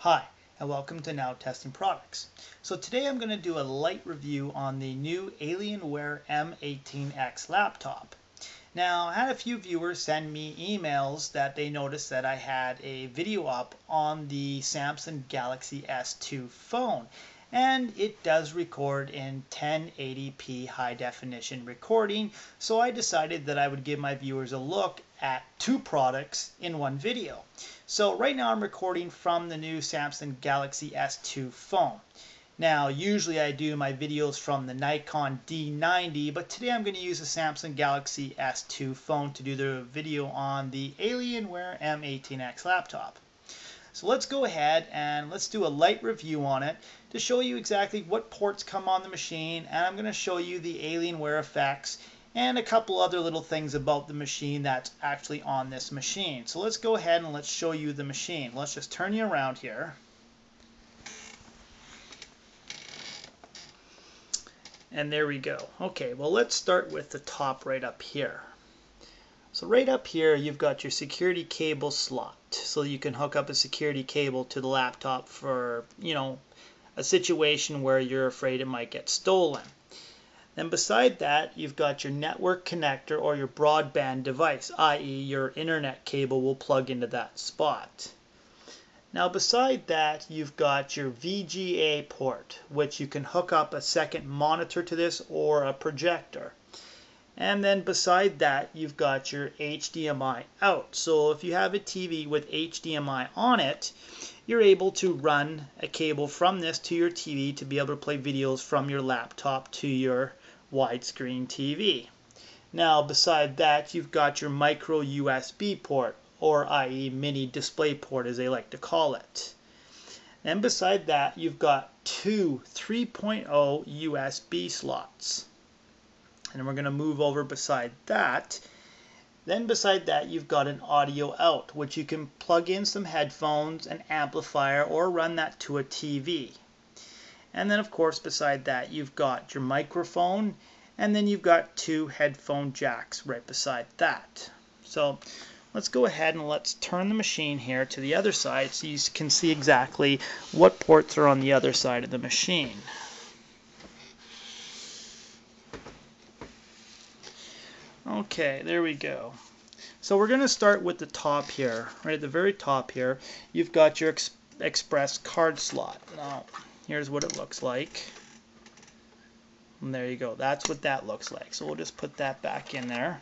Hi, and welcome to Now Testing Products. So today I'm going to do a light review on the new Alienware M18X laptop. Now, I had a few viewers send me emails that they noticed that I had a video up on the Samsung Galaxy S2 phone, and it does record in 1080p high definition recording, so I decided that I would give my viewers a look at two products in one video. So right now I'm recording from the new Samsung Galaxy S2 phone. Now, usually I do my videos from the Nikon D90, but today I'm going to use the Samsung Galaxy S2 phone to do the video on the Alienware M18X laptop. So let's go ahead and let's do a light review on it to show you exactly what ports come on the machine, and I'm going to show you the Alienware effects and a couple other little things about the machine that's actually on this machine. So let's go ahead and let's show you the machine. Let's just turn you around here. And there we go. Okay, well, let's start with the top right up here. So right up here you've got your security cable slot, so you can hook up a security cable to the laptop for, a situation where you're afraid it might get stolen. Then beside that, you've got your network connector or your broadband device, i.e. your internet cable will plug into that spot. Now beside that, you've got your VGA port, which you can hook up a second monitor to this or a projector. And then beside that, you've got your HDMI out. So if you have a TV with HDMI on it, you're able to run a cable from this to your TV to be able to play videos from your laptop to your widescreen TV. Now beside that, you've got your micro USB port, or i.e. mini display port as they like to call it. And beside that, you've got two 3.0 USB slots. And we're going to move over beside that. Then beside that, you've got an audio out, which you can plug in some headphones, an amplifier, or run that to a TV. And then of course beside that, you've got your microphone, and then you've got two headphone jacks right beside that. So let's go ahead and let's turn the machine here to the other side so you can see exactly what ports are on the other side of the machine. Okay, there we go. So we're going to start with the top here. Right at the very top here, you've got your express card slot. Now, here's what it looks like. And there you go. That's what that looks like. So we'll just put that back in there.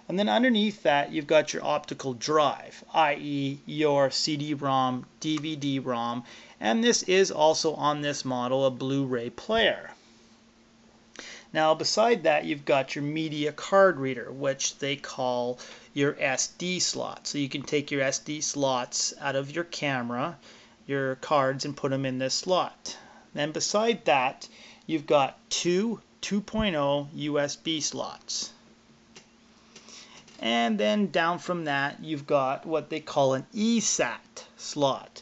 And then underneath that, you've got your optical drive, i.e. your CD-ROM, DVD-ROM, and this is also on this model a Blu-ray player. Now beside that, you've got your media card reader, which they call your SD slot. So you can take your SD slots out of your camera, your cards, and put them in this slot. Then beside that, you've got two 2.0 USB slots. And then down from that, you've got what they call an eSAT slot,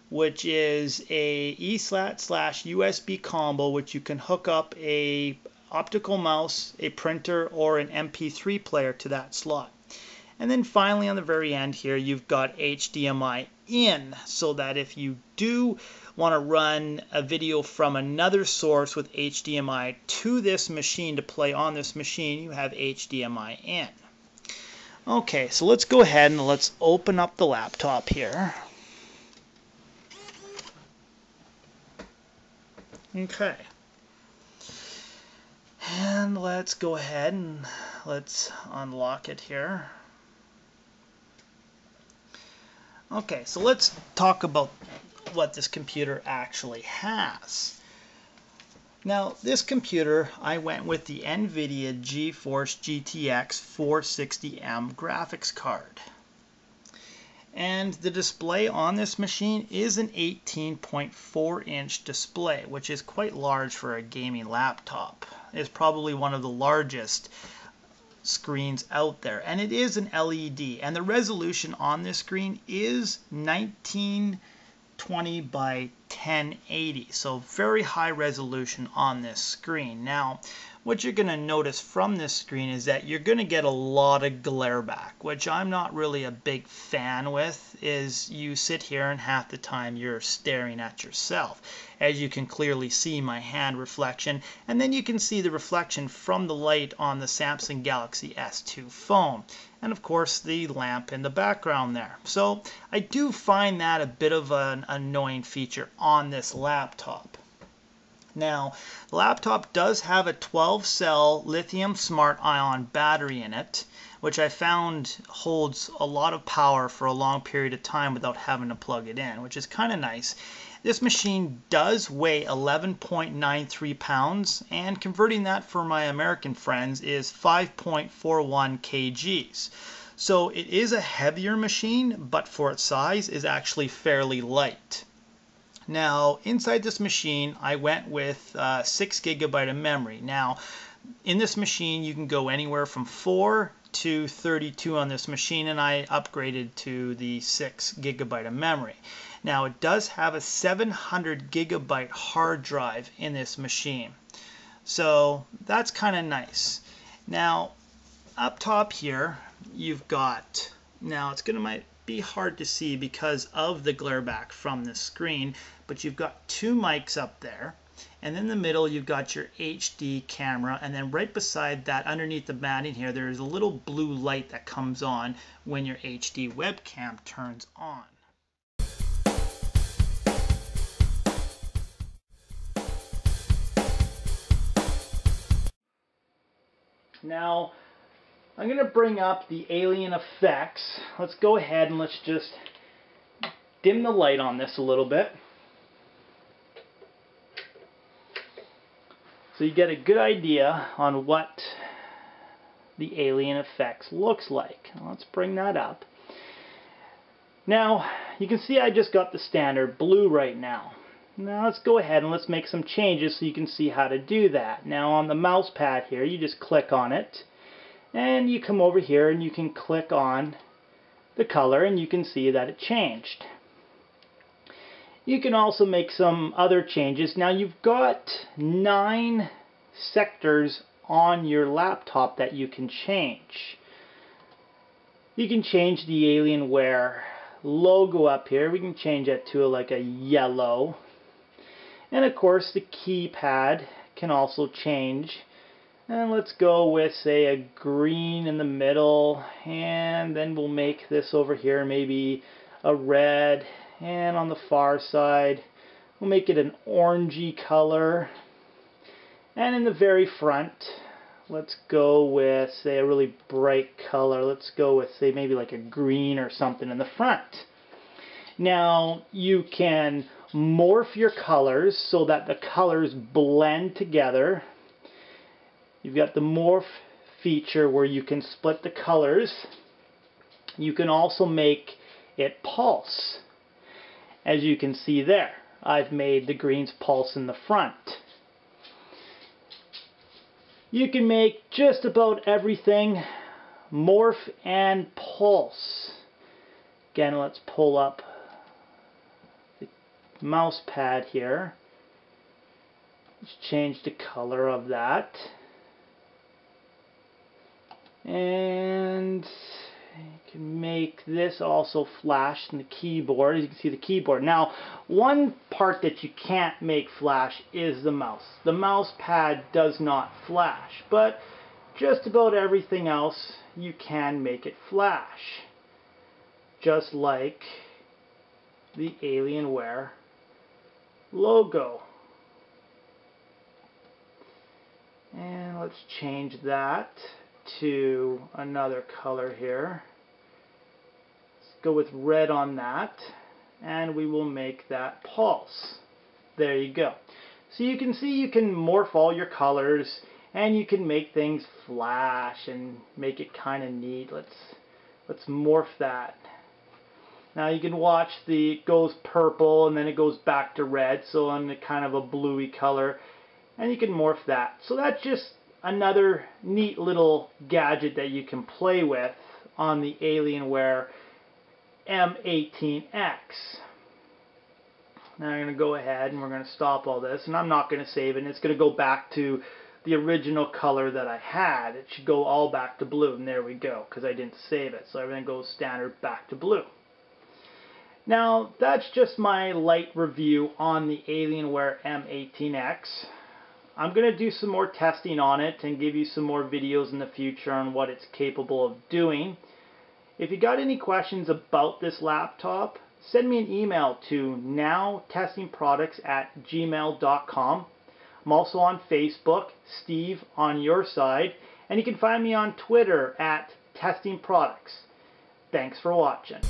which is a eSAT/USB combo, which you can hook up a optical mouse, a printer, or an MP3 player to that slot. And then finally on the very end here, you've got HDMI in, so that if you do want to run a video from another source with HDMI to this machine to play on this machine, you have HDMI in. Okay, so let's go ahead and let's open up the laptop here. Okay. And let's go ahead and let's unlock it here. Okay, so let's talk about what this computer actually has. Now, this computer, I went with the NVIDIA GeForce GTX 460M graphics card. And the display on this machine is an 18.4-inch display, which is quite large for a gaming laptop. It's probably one of the largest screens out there. And it is an LED. And the resolution on this screen is 1920 by 1080. So very high resolution on this screen. Now, what you're going to notice from this screen is that you're going to get a lot of glare back, which I'm not really a big fan with. Is you sit here and half the time you're staring at yourself. As you can clearly see my hand reflection, and then you can see the reflection from the light on the Samsung Galaxy S2 phone, and of course the lamp in the background there. So I do find that a bit of an annoying feature on this laptop. Now, the laptop does have a 12-cell lithium smart-ion battery in it, which I found holds a lot of power for a long period of time without having to plug it in, which is kind of nice. This machine does weigh 11.93 pounds, and converting that for my American friends is 5.41 kgs. So it is a heavier machine, but for its size is actually fairly light. Now, inside this machine, I went with 6 GB of memory. Now, in this machine, you can go anywhere from 4 to 32 on this machine, and I upgraded to the 6 GB of memory. Now, it does have a 700 GB hard drive in this machine. So, that's kind of nice. Now, up top here, you've got, now it's going to might be hard to see because of the glare back from the screen, but you've got 2 mics up there, and in the middle you've got your HD camera, and then right beside that, underneath the matting here, there's a little blue light that comes on when your HD webcam turns on. Now, I'm going to bring up the Alien effects. Let's go ahead and let's just dim the light on this a little bit, so you get a good idea on what the Alien effects looks like. Let's bring that up. Now, you can see I just got the standard blue right now. Now let's go ahead and let's make some changes so you can see how to do that. Now on the mouse pad here, you just click on it, and you come over here and you can click on the color, and you can see that it changed. You can also make some other changes. Now you've got 9 sectors on your laptop that you can change. You can change the Alienware logo up here. We can change that to like a yellow. And of course the keypad can also change. And let's go with, say, a green in the middle, and then we'll make this over here maybe a red, and on the far side we'll make it an orangey color, and in the very front let's go with, say, a really bright color. Let's go with, say, maybe like a green or something in the front. Now you can morph your colors so that the colors blend together. You've got the morph feature where you can split the colors. You can also make it pulse. As you can see there, I've made the greens pulse in the front. You can make just about everything morph and pulse. Again, let's pull up the mouse pad here. Let's change the color of that. And you can make this also flash in the keyboard. As you can see the keyboard. Now, one part that you can't make flash is the mouse. The mouse pad does not flash, but just about everything else you can make it flash. Just like the Alienware logo. And let's change that to another color here. Let's go with red on that, and we will make that pulse. There you go. So you can see you can morph all your colors, and you can make things flash and make it kind of neat. Let's morph that. Now you can watch it goes purple and then it goes back to red, so on the kind of a bluey color, and you can morph that. So that's just another neat little gadget that you can play with on the Alienware M18X. Now I'm going to go ahead and we're going to stop all this, and I'm not going to save it, and it's going to go back to the original color that I had. It should go all back to blue, and there we go, because I didn't save it. So everything goes standard back to blue. Now, that's just my light review on the Alienware M18X. I'm going to do some more testing on it and give you some more videos in the future on what it's capable of doing. If you got any questions about this laptop, send me an email to nowtestingproducts@gmail.com. I'm also on Facebook, Steve on your side, and you can find me on Twitter @testingproducts. Thanks for watching.